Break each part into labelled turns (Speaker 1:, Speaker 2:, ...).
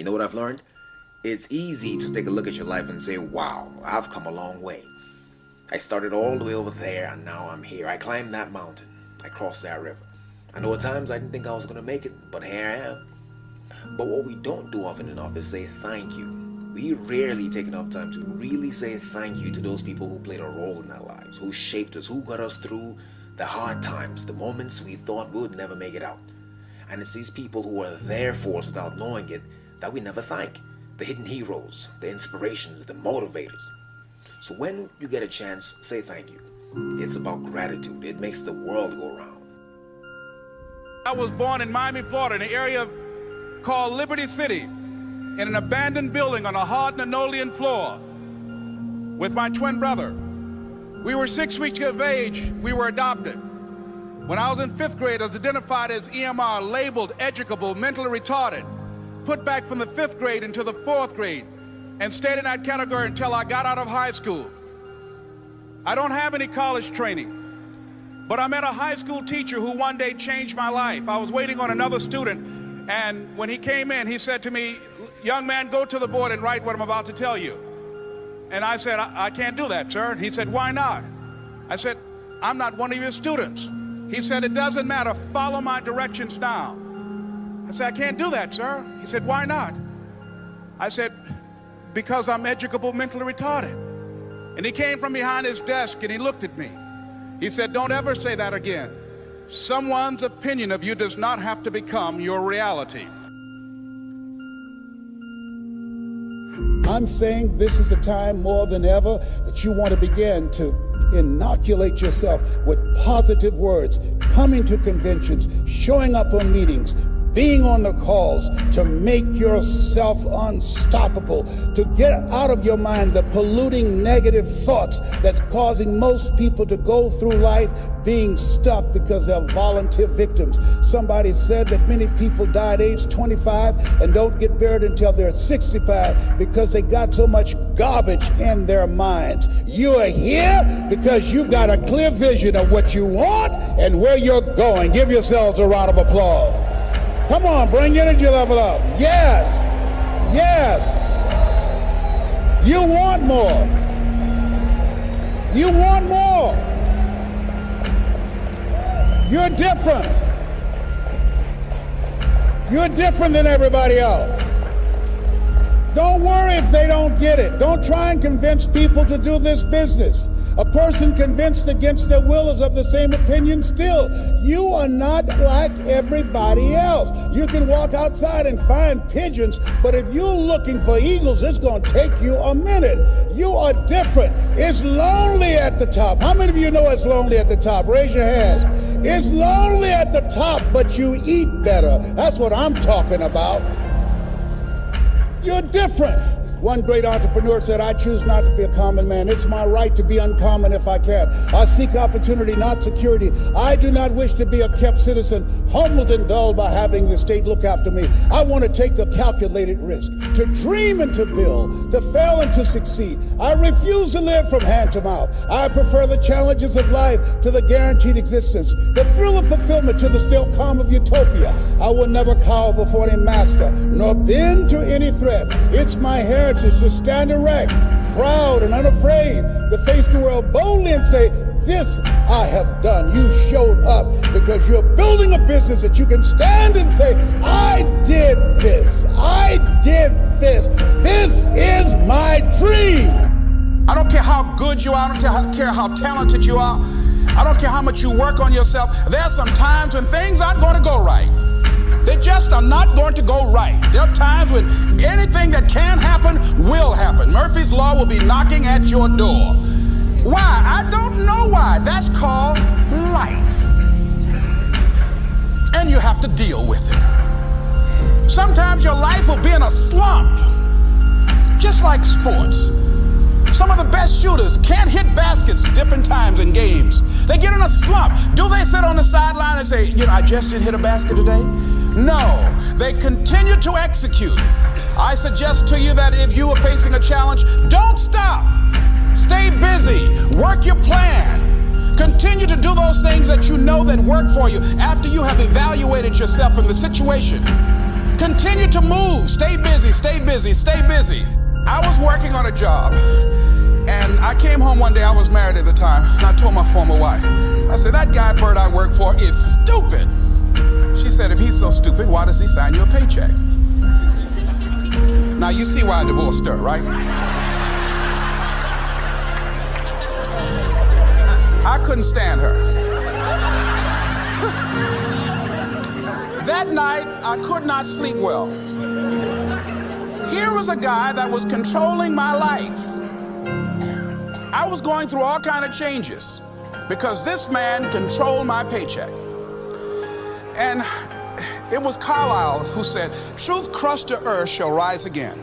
Speaker 1: You know what I've learned? It's easy to take a look at your life and say, wow, I've come a long way. I started all the way over there and now I'm here. I climbed that mountain. I crossed that river. I know at times I didn't think I was going to make it, but here I am. But what we don't do often enough is say thank you. We rarely take enough time to really say thank you to those people who played a role in our lives, who shaped us, who got us through the hard times, the moments we thought we would never make it out. And it's these people who are there for us without knowing it that we never thank. The hidden heroes, the inspirations, the motivators. So when you get a chance, say thank you. It's about gratitude. It makes the world go round.
Speaker 2: I was born in Miami, Florida, in an area called Liberty City, in an abandoned building on a hard linoleum floor with my twin brother. We were 6 weeks of age. We were adopted. When I was in 5th grade, I was identified as EMR, labeled educable, mentally retarded, put back from the 5th grade into the 4th grade, and stayed in that category until I got out of high school. I don't have any college training, but I met a high school teacher who one day changed my life. I was waiting on another student, and when he came in, he said to me, "Young man, go to the board and write what I'm about to tell you." And I said, I can't do that, sir. He said, "Why not?" I said, "I'm not one of your students." He said, "It doesn't matter, follow my directions now." I said, "I can't do that, sir." He said, "Why not?" I said, "Because I'm educable, mentally retarded." And he came from behind his desk and he looked at me. He said, "Don't ever say that again. Someone's opinion of you does not have to become your reality."
Speaker 3: I'm saying this is a time more than ever that you want to begin to inoculate yourself with positive words, coming to conventions, showing up on meetings, being on the calls, to make yourself unstoppable, to get out of your mind the polluting negative thoughts that's causing most people to go through life being stuck because they're volunteer victims. Somebody said that many people die at age 25 and don't get buried until they're 65 because they got so much garbage in their minds. You are here because you've got a clear vision of what you want and where you're going. Give yourselves a round of applause. Come on, bring your energy level up. Yes, yes. You want more. You want more. You're different. You're different than everybody else. Don't worry if they don't get it. Don't try and convince people to do this business. A person convinced against their will is of the same opinion still. You are not like everybody else. You can walk outside and find pigeons, but if you're looking for eagles, it's going to take you a minute. You are different. It's lonely at the top. How many of you know it's lonely at the top? Raise your hands. It's lonely at the top, but you eat better. That's what I'm talking about. You're different. One great entrepreneur said, "I choose not to be a common man. It's my right to be uncommon if I can. I seek opportunity, not security. I do not wish to be a kept citizen, humbled and dulled by having the state look after me. I want to take the calculated risk, to dream and to build, to fail and to succeed. I refuse to live from hand to mouth. I prefer the challenges of life to the guaranteed existence, the thrill of fulfillment to the still calm of utopia. I will never cower before any master, nor bend to any threat. It's my heritage to stand erect, proud and unafraid, to face the world boldly and say, 'This I have done.' You showed up because you're building a business that you can stand and say, 'I did this. I did this. This is my dream.'"
Speaker 2: I don't care how good you are. I don't care how talented you are. I don't care how much you work on yourself. There are some times when things aren't going to go right. They just are not going to go right. There are times when anything that can happen will happen. Murphy's Law will be knocking at your door. Why? I don't know why. That's called life. And you have to deal with it. Sometimes your life will be in a slump, just like sports. Some of the best shooters can't hit baskets different times in games. They get in a slump. Do they sit on the sideline and say, "I just didn't hit a basket today"? No, they continue to execute. I suggest to you that if you are facing a challenge, don't stop. Stay busy. Work your plan. Continue to do those things that you know that work for you after you have evaluated yourself in the situation. continue to move. Stay busy, stay busy, stay busy. I was working on a job, and I came home one day. I was married at the time, and I told my former wife, I said, that guy Bert I work for is stupid. She said, if he's so stupid, why does he sign you a paycheck? Now you see why I divorced her, right? I couldn't stand her. That night, I could not sleep well. Here was a guy that was controlling my life. I was going through all kinds of changes because this man controlled my paycheck. And it was Carlyle who said, truth crushed to earth shall rise again.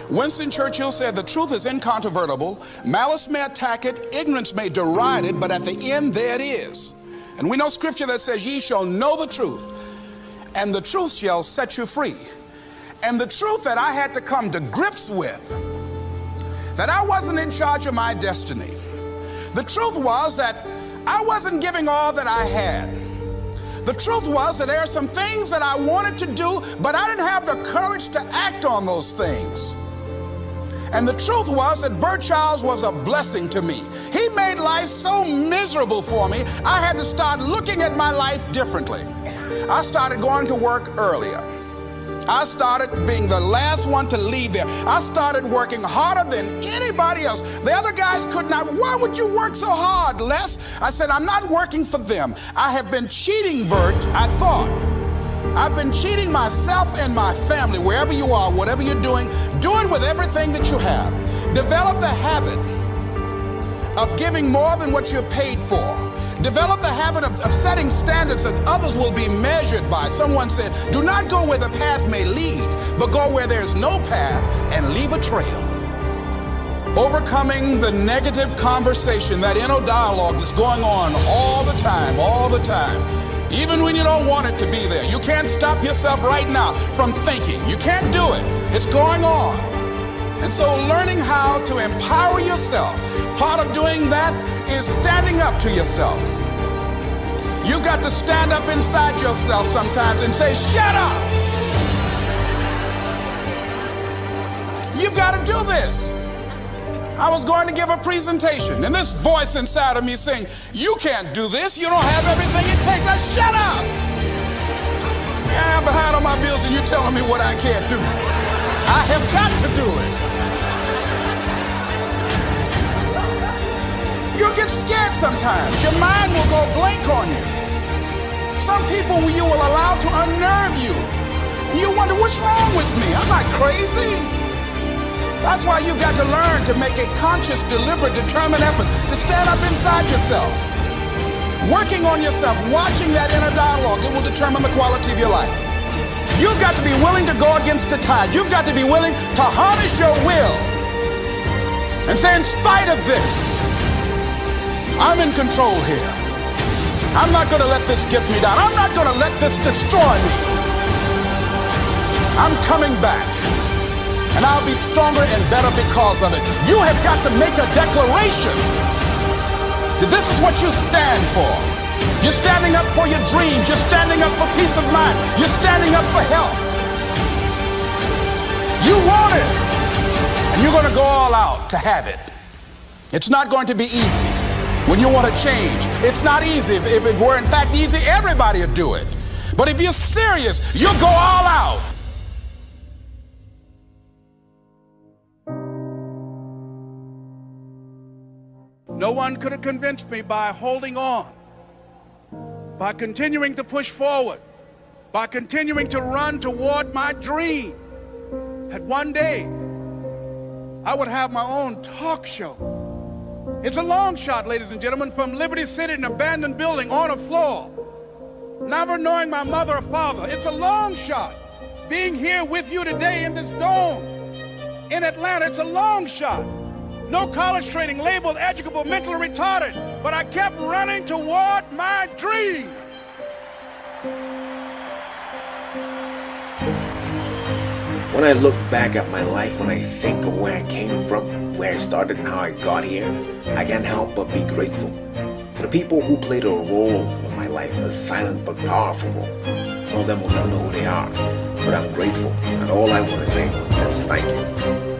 Speaker 2: Winston Churchill said, the truth is incontrovertible. Malice may attack it, ignorance may deride it, but at the end there it is. And we know scripture that says, ye shall know the truth, and the truth shall set you free. And the truth that I had to come to grips with, that I wasn't in charge of my destiny. The truth was that I wasn't giving all that I had. The truth was that there are some things that I wanted to do, but I didn't have the courage to act on those things. And the truth was that Bert Childs was a blessing to me. He made life so miserable for me, I had to start looking at my life differently. I started going to work earlier. I started being the last one to leave there. I started working harder than anybody else. The other guys could not. Why would you work so hard, Les? I said, I'm not working for them. I have been cheating, Bert, I thought. I've been cheating myself and my family. Wherever you are, whatever you're doing, do it with everything that you have. Develop the habit of giving more than what you're paid for. Develop the habit of setting standards that others will be measured by. Someone said, do not go where the path may lead, but go where there's no path and leave a trail. Overcoming the negative conversation, that inner dialogue that's going on all the time, even when you don't want it to be there. You can't stop yourself right now from thinking. You can't do it. It's going on. And so learning how to empower yourself, part of doing that is standing up to yourself. You've got to stand up inside yourself sometimes and say, shut up! You've got to do this. I was going to give a presentation, and this voice inside of me saying, you can't do this, you don't have everything it takes. I shut up! Yeah, I'm behind on my bills and you're telling me what I can't do. I have got to do it. You'll get scared sometimes. Your mind will go blank on you. Some people you will allow to unnerve you. And you wonder, what's wrong with me? I'm not crazy. That's why you've got to learn to make a conscious, deliberate, determined effort to stand up inside yourself. Working on yourself, watching that inner dialogue, it will determine the quality of your life. You've got to be willing to go against the tide. You've got to be willing to harness your will and say, in spite of this, I'm in control here. I'm not going to let this get me down. I'm not going to let this destroy me. I'm coming back, and I'll be stronger and better because of it. You have got to make a declaration that this is what you stand for. You're standing up for your dreams. You're standing up for peace of mind. You're standing up for health. You want it, and you're going to go all out to have it. It's not going to be easy. When you want to change, it's not easy. If it were in fact easy, everybody would do it. But if you're serious, you'll go all out. No one could have convinced me by holding on, by continuing to push forward, by continuing to run toward my dream, that one day I would have my own talk show. It's a long shot, ladies and gentlemen, from Liberty City, an abandoned building on a floor, never knowing my mother or father. It's a long shot. Being here with you today in this dome in Atlanta, it's a long shot. No college training, labeled educable, mentally retarded, but I kept running toward my dream.
Speaker 1: When I look back at my life, when I think of where I came from, where I started and how I got here, I can't help but be grateful to the people who played a role in my life, a silent but powerful role. Some of them will never know who they are. but I'm grateful. And all I want to say is thank you.